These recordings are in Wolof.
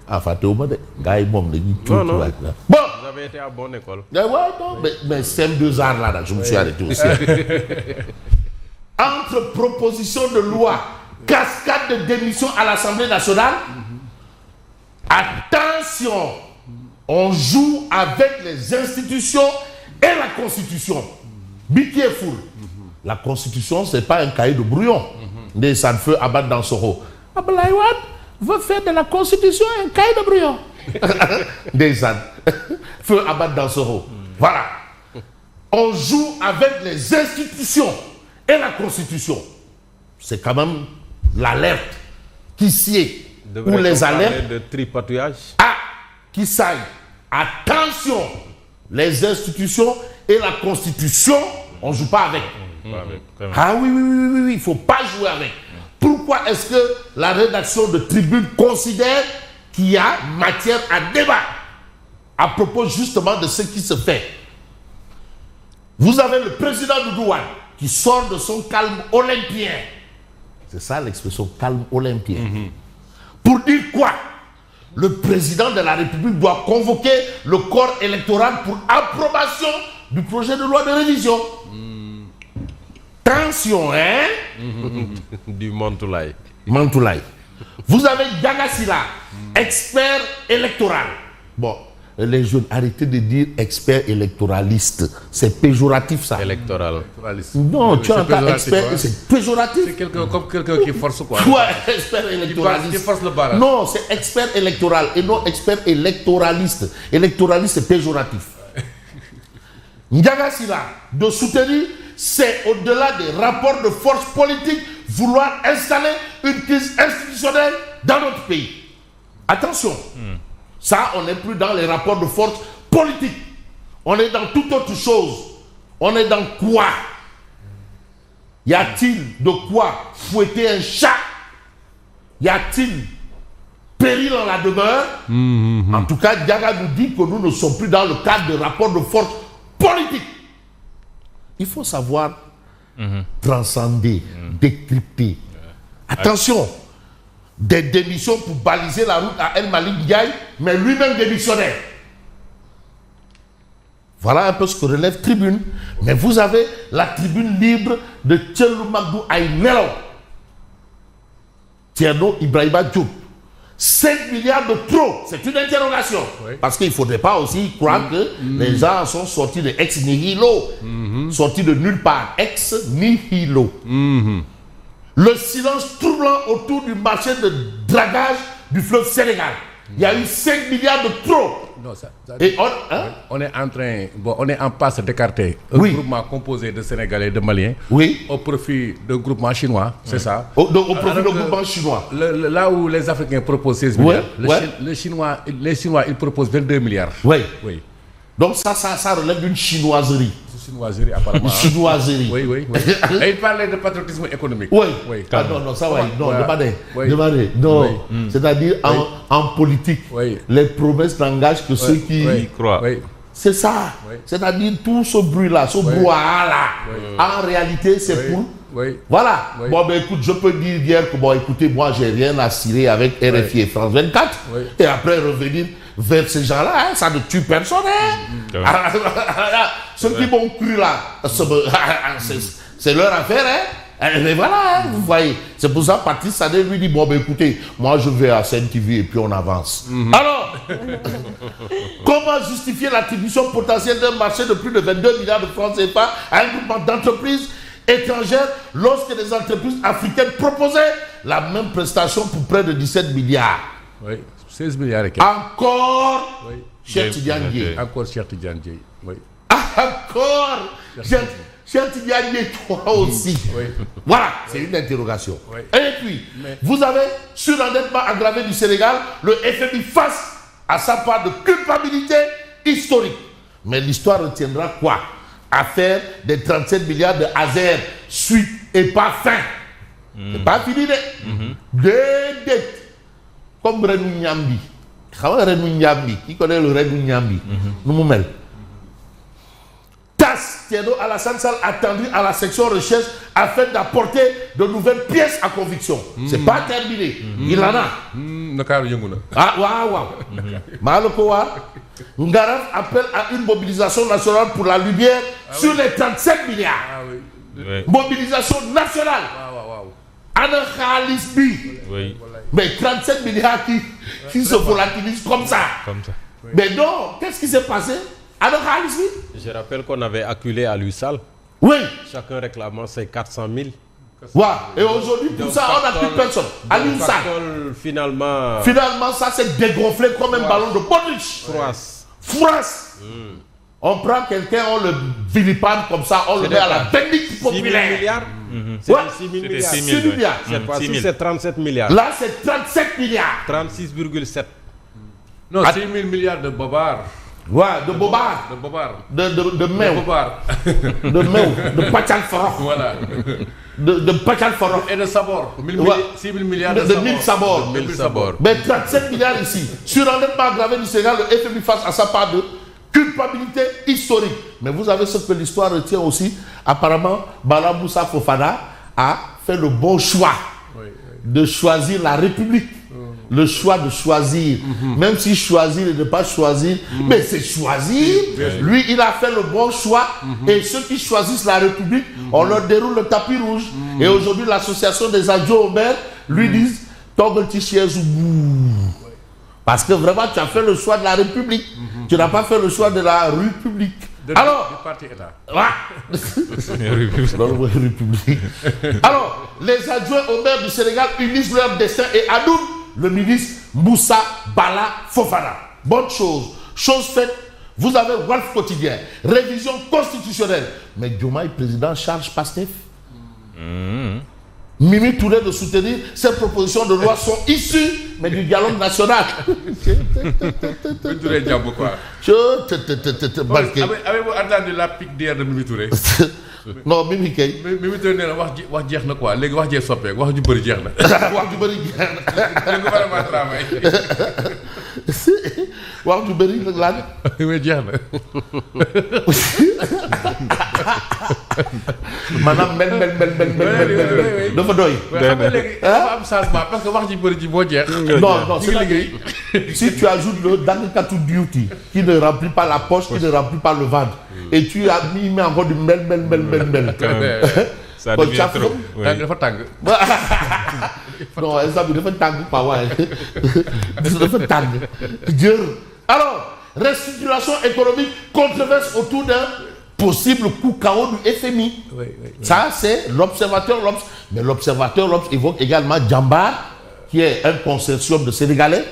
Ah, fàttewuma de gars yi moom dañuy. Non, non. Bon. Vous avez été à bonne école. Ouais, non, mais CM2 arts là, je me suis arrêté aussi. Entre proposition de loi, cascade de démission à l'Assemblée nationale, attention, on joue avec les institutions et la Constitution. Bitié foule. La Constitution, c'est pas un cahier de brouillon. Des Sanfeu abattent dans Soro. Abdoulaye Wade veut faire de la Constitution un cahier de brouillon. Des Feu abattent dans Soro. Voilà. On joue avec les institutions et la Constitution. C'est quand même l'alerte qui sied. Ou les alertes de tripatouillage. Ah, qui saille. Attention, les institutions et la Constitution, on ne joue pas avec. Ah oui, il ne faut pas jouer avec. Pourquoi est-ce que la rédaction de Tribune considère qu'il y a matière à débat à propos justement de ce qui se fait? Vous avez le président Doudou Wade qui sort de son calme olympien. C'est ça l'expression calme olympien. Pour dire quoi? Le président de la République doit convoquer le corps électoral pour approbation du projet de loi de révision. Attention, hein? Du Mantoulaye. Mantoulaye. Vous avez Diaga Sylla, expert électoral. Bon, les jeunes, arrêtez de dire expert électoraliste. C'est péjoratif, ça. Électoral. Non, tu entends expert, hein. c'est péjoratif. C'est quelqu'un comme quelqu'un qui force quoi. Ouais, expert électoraliste. Qui force le barrage. Non, c'est expert électoral et non expert électoraliste. Électoraliste, c'est péjoratif. Diaga Sylla, de soutenir, c'est au-delà des rapports de force politique, vouloir installer une crise institutionnelle dans notre pays. Attention, ça, on n'est plus dans les rapports de force politique. On est dans toute autre chose. On est dans quoi? Y a-t-il de quoi fouetter un chat? Y a-t-il péril en la demeure? En tout cas, Diaga nous dit que nous ne sommes plus dans le cadre de rapports de force politique. Il faut savoir transcender, décrypter. Attention, des démissions pour baliser la route à El Malik Ndiaye, mais lui-même démissionnaire. Voilà un peu ce que relève Tribune. Mais vous avez la Tribune libre de Thierno Magdou Aïnelo, Thierno Ibrahima Diop. 5 milliards de trop, c'est une interrogation. Oui. Parce qu'il ne faudrait pas aussi croire que les gens sont sortis de ex nihilo, sortis de nulle part, ex nihilo. Le silence troublant autour du marché de dragage du fleuve Sénégal. Il y a eu 5 milliards de trop. Non, Et on est en train, on est en passe d'écarter un groupement composé de Sénégalais et de Maliens au profit d'un groupement chinois, c'est ça? Au profit d'un groupement chinois. Là où les Africains proposent 16 milliards, les Chinois ils proposent 22 milliards. Oui. Donc ça relève d'une chinoiserie. Chinoiserie, apparemment. Une chinoiserie. Oui. Et il parlait de patriotisme économique. Oui. Ah, non, ça va. Non, demandez. Non. C'est-à-dire, en politique, les promesses n'engagent que ceux qui y croient. C'est ça. C'est-à-dire, tout ce bruit-là, ce brouhaha-là, en réalité, c'est pour... Voilà. Bon, ben écoute, je peux dire hier que, bon, écoutez, moi, j'ai rien à cirer avec RFI et France 24. Et après, revenir vers ces gens-là, ça ne tue personne. Ceux qui m'ont cru là, c'est leur affaire. Mais voilà, vous voyez. C'est pour ça que Patrice Sadé lui dit, bon, ben écoutez, moi, je vais à Sen TV et puis on avance. Alors, comment justifier l'attribution potentielle d'un marché de plus de 22 milliards de francs CFA à un groupement d'entreprises étrangères lorsque les entreprises africaines proposaient la même prestation pour près de 17 milliards? 16 milliards et quelques. Encore, Cheikh Tidiane Dièye. Encore Cheikh Tidiane Dièye. Encore, Cheikh Tidiane Dièye, toi aussi. Voilà, c'est une interrogation. Et puis, vous avez, sur l'endettement aggravé du Sénégal, le FMI face à sa part de culpabilité historique. Mais l'histoire retiendra quoi? Affaire des 37 milliards de Azer, suite et pas fin. C'est pas fini, de dettes. Comme Renou Nyambi. Renou Nyambi, qui connaît le Renou Nyambi? Nous, TAS, Thierno Alassane Sall attendu à la section recherche afin d'apporter de nouvelles pièces à conviction. C'est pas terminé. Il en a. Ah, waouh. Malokowar, Ngaraf appelle à une mobilisation nationale pour la lumière sur les 37 milliards. Mobilisation nationale. Anna Khalisbi. Mais 37 milliards qui se volatilisent comme ça. Mais non, qu'est-ce qui s'est passé? Anna Khalisbi. Je rappelle qu'on avait acculé à lui Sall. Oui. Chacun réclamant ses 400 000. Ouais. Et aujourd'hui, pour ça, on n'a plus personne. À lui Sall. Finalement, ça s'est dégonflé comme un ballon de Bodrich. France. On prend quelqu'un, on le vilipende comme ça, on le met à la technique populaire. 6 milliards. Cette fois-ci, c'est 37 milliards. Là, c'est 37 milliards. 36,7. Non, 6 000 milliards de bobards. Ouais, de bobards. De mew. De mew. De pachal farok. Voilà. De pachal farok. Et de sabord. 6 000 milliards de sabord. 1000 sabords. Mais 37 milliards ici. Surendettement aggravé du Sénégal, le FMI face à sa part de culpabilité historique. Mais vous avez ce que l'histoire retient aussi. Apparemment, Bala Moussa Fofana a fait le bon choix de choisir la République. Le choix de choisir. Même si choisir et ne pas choisir, mais c'est choisir. Lui, il a fait le bon choix. Et ceux qui choisissent la République, on leur déroule le tapis rouge. Et aujourd'hui, l'association des adjoints au maire lui disent Toggle Tichiez ou parce que vraiment, tu as fait le choix de la République. Tu n'as pas fait le choix de la République. Alors, du parti État. République. Alors, les adjoints au maire du Sénégal unissent leur destin et Adoum, le ministre Moussa Bala Fofana. Bonne chose. Chose faite, vous avez Walf Quotidien, révision constitutionnelle. Mais Diomaye, président, charge Pastef. Mimi Touré de soutenir ces propositions de loi sont issues, mais du dialogue national. Avez-vous entendu la pique d'hier de Mimi Touré? Non, Mimi Kay. Mimi Touré nee na wax jeex na quoi léegi wax jee soppeeku wax ju bëri jeex na. wax ju bëri jeex na. Le gouvernement travaille. wax ju bëri nag lan. mais jeex na. maanaam mel. dafa doy. xam nga léegi dafa am changement parce que wax ji bëri ji moo jeex. non c'est liggéey. Si tu ajoutes le Dangkatu Duty qui ne remplit pas la poche, qui ne remplit pas le ventre, et tu as mis encore du mel. Ça devient trop. dafa tàng. non instant bi dafa tàng pas waaye dafa tàng jër. Alors, restructuration économique, controverse autour d'un possible coup KO du FMI. Ça, c'est l'observateur L'Obs. Mais l'observateur L'Obs évoque également Djambar, qui est un consortium de Sénégalais,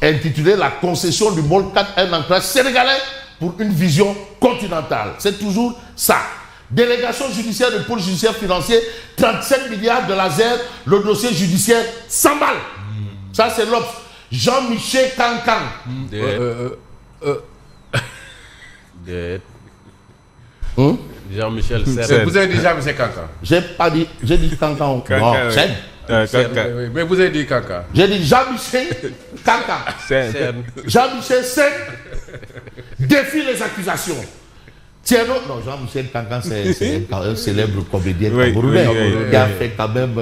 intitulé La concession du Molkat, un ancrage sénégalais pour une vision continentale. C'est toujours ça. Délégation judiciaire de pôle judiciaire financier, 37 milliards de laser, le dossier judiciaire 100 balles. Ça, c'est L'Obs. Jean-Michel Cancan. Jean-Michel Serre. Vous avez dit Jean-Michel Cancan? J'ai pas dit, j'ai dit Cancan. Non, oui. Mais vous avez dit Cancan. J'ai dit Jean-Michel Cancan. Jean-Michel Serre défie les accusations. Thierno, non, Jean-Michel Cancan, c'est un célèbre comédien camerounais qui a fait quand même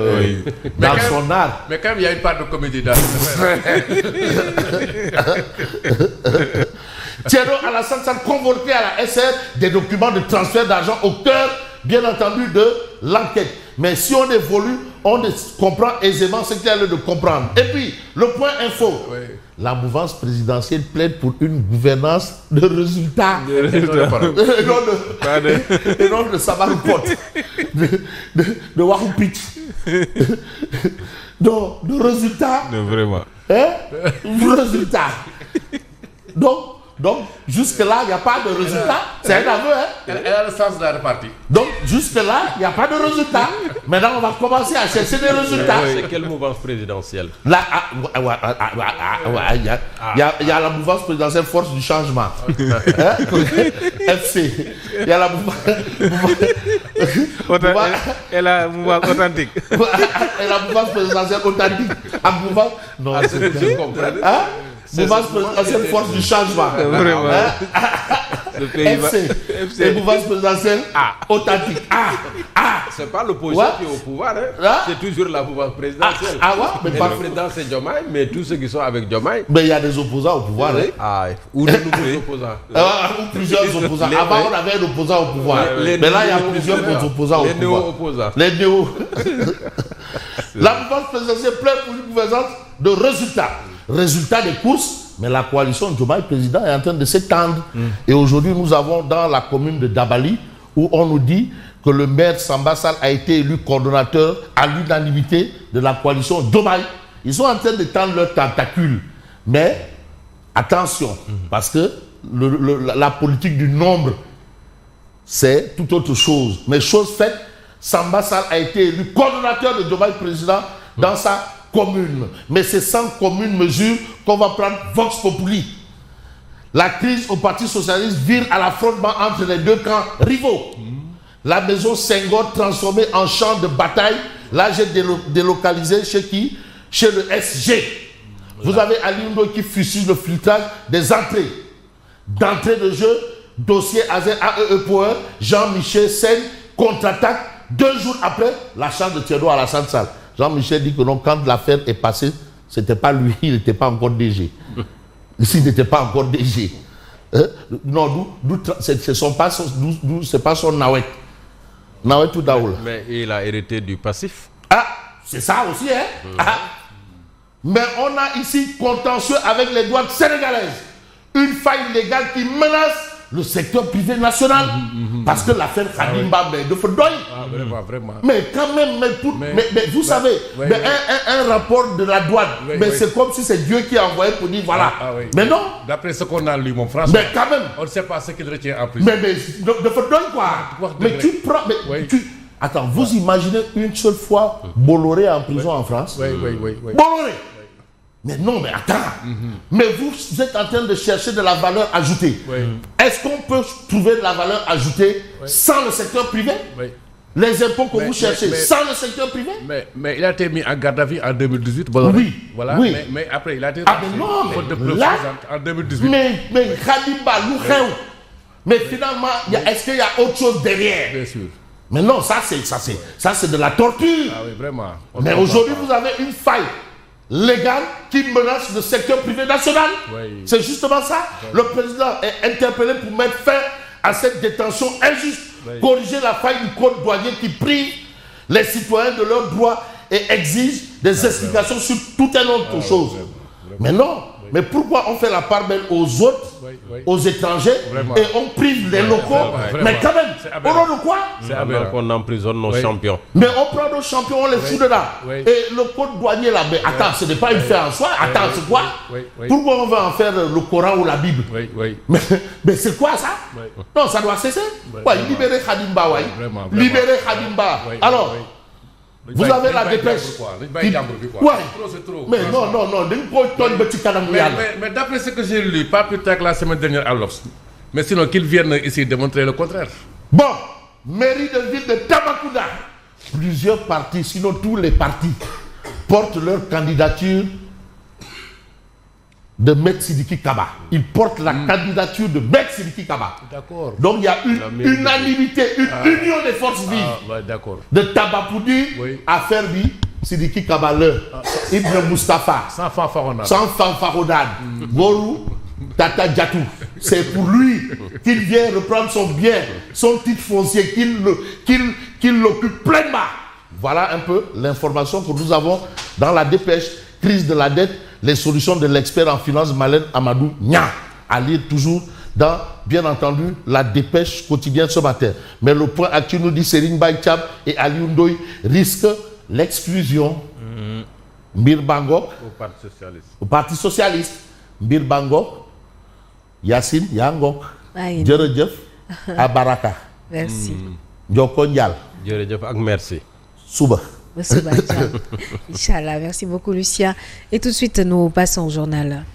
dans son art. Mais quand même, il y a une part de comédie dans Thierno Alassane Sall convoqué à la SR des documents de transfert d'argent au cœur, bien entendu, de l'enquête. Mais si on évolue, on comprend aisément ce qu'il y a lieu de comprendre. Et puis, le point info. Oui. La mouvance présidentielle plaide pour une gouvernance de résultats. Et non de Samarupot. De Wahoupit. Non, de résultats. Vraiment. De résultats. Donc, jusque-là, il n'y a pas de résultat. C'est un aveu, hein? Elle a le sens de la répartie. Donc, jusque-là, il n'y a pas de résultat. Maintenant, on va commencer à chercher des résultats. C'est quelle mouvance présidentielle? Là, il y a la mouvance présidentielle Force du Changement. FC. Il y a la mouvance... Et la mouvance authentique. Et la mouvance présidentielle authentique. La mouvance... Non, je comprends. Mouvance présidentielle Force du Changement. Vraiment. FC. Et mouvance présidentielle authentique. C'est pas l'opposition qui est au pouvoir. C'est toujours la mouvance présidentielle. Mais le président c'est Diomaye, mais tous ceux qui sont avec Diomaye. Mais il y a des opposants au pouvoir. Ou de nouveaux opposants. Ou plusieurs opposants. Avant, on avait un opposant au pouvoir. Mais là, il y a plusieurs opposants au pouvoir. Les néo-opposants. Les néo. La mouvance présidentielle plaît pour une gouvernance de résultats. Résultat des courses, mais la coalition Diomaye président est en train de s'étendre. Et aujourd'hui, nous avons dans la commune de Dabali, où on nous dit que le maire Samba Sall a été élu coordonnateur à l'unanimité de la coalition Diomaye. Ils sont en train d'étendre leurs tentacules. Mais attention, parce que la politique du nombre, c'est tout autre chose. Mais chose faite, Samba Sall a été élu coordonnateur de Diomaye président dans sa commune. Mais c'est sans commune mesure qu'on va prendre Vox Populi. La crise au Parti socialiste vire à l'affrontement entre les deux camps rivaux. La maison Senghor transformée en champ de bataille. Là, j'ai délocalisé chez qui? Chez le SG. Vous avez Ali Ndo qui fusille le filtrage des entrées. D'entrée de jeu, dossier AEE Power, Jean-Michel Sen contre-attaque. 2 jours après, la chance de Thierno Alassane Sall. Jean-Michel dit que non, quand l'affaire est passée, ce n'était pas lui, il n'était pas encore DG. S'il n'était pas encore DG. Non, c'est pas son Nawet. Nawet ou Daoul. Mais il a hérité du passif. C'est ça aussi, hein. Mais on a ici contentieux avec les douanes sénégalaises. Une faille légale qui menace le secteur privé national. Parce que l'affaire Khadimba, de Fodoy. Vraiment. Mais quand même, mais vous savez, un rapport de la douane, c'est comme si c'est Dieu qui a envoyé pour dire voilà. Mais non. D'après ce qu'on a lu, mon frère, mais quand même. On ne sait pas ce qu'il retient en prison. Mais de Fodoy quoi. Mais tu prends. Attends, vous imaginez une seule fois Bolloré en prison en France? Oui. Bolloré. Mais non, mais attends. Mais vous êtes en train de chercher de la valeur ajoutée. Est-ce qu'on peut trouver de la valeur ajoutée sans le secteur privé? Les impôts que vous cherchez sans le secteur privé? Mais il a été mis en garde à vue en 2018. Oui. Voilà. Oui. Mais après, il a été là, en 2018. Mais Khadimba, mais finalement, est-ce qu'il y a autre chose derrière? Bien sûr. Mais non, ça c'est de la torture. Oui, vraiment. Mais aujourd'hui, vous avez une faille légale qui menace le secteur privé national. C'est justement ça. Le président est interpellé pour mettre fin à cette détention injuste, corriger la faille du code douanier qui prive les citoyens de leurs droits et exige des explications sur tout un autre chose. Mais non. Mais pourquoi on fait la part belle aux autres, aux étrangers, et on prive les locaux? Mais quand même, au nom de quoi? C'est avant qu'on emprisonne nos champions. Mais on prend nos champions, on les fout dedans. Et le code douanier là, mais attends, ce n'est pas une fin en soi. Attends, c'est quoi? Pourquoi on veut en faire le Coran ou la Bible? Mais c'est quoi ça? Non, ça doit cesser. Libérer Khadimba, libérer Khadimba. Alors, vous avez la dépêche. C'est trop. Mais non. Mais d'après ce que j'ai lu, pas plus tard que la semaine dernière à l'Obs, mais sinon qu'ils viennent ici démontrer le contraire. Bon, mairie de ville de Tambacounda, plusieurs partis, sinon tous les partis, portent leur candidature de Maître Sidiki Kaba. Ils portent la candidature de Maître Sidiki Kaba. D'accord. Donc il y a une unanimité, une union des forces vives. De Tabapoudi à faire Sidiki Kaba, Ibn Mustafa. Sans fanfaronnade. Sans fanfaronnade. Gorou, Tata Djatou. C'est pour lui qu'il vient reprendre son bien, son titre foncier, qu'il l'occupe pleinement. Voilà un peu l'information que nous avons dans la dépêche. Crise de la dette, les solutions de l'expert en finance Malène Amadou Nya. À lire toujours dans, bien entendu, la dépêche quotidienne ce matin. Mais le point actuel nous dit Serigne Mbaye Thiam et Ali Ndoye risquent l'exclusion. Mbir Bangok au Parti socialiste. Mbir Bangok, Yassine Yangok, Djeredjef Abaraka. Merci. Njoko Ndial. Djeredjef ak merci. Souba. Inch'Allah, merci beaucoup Lucien. Et tout de suite, nous passons au journal.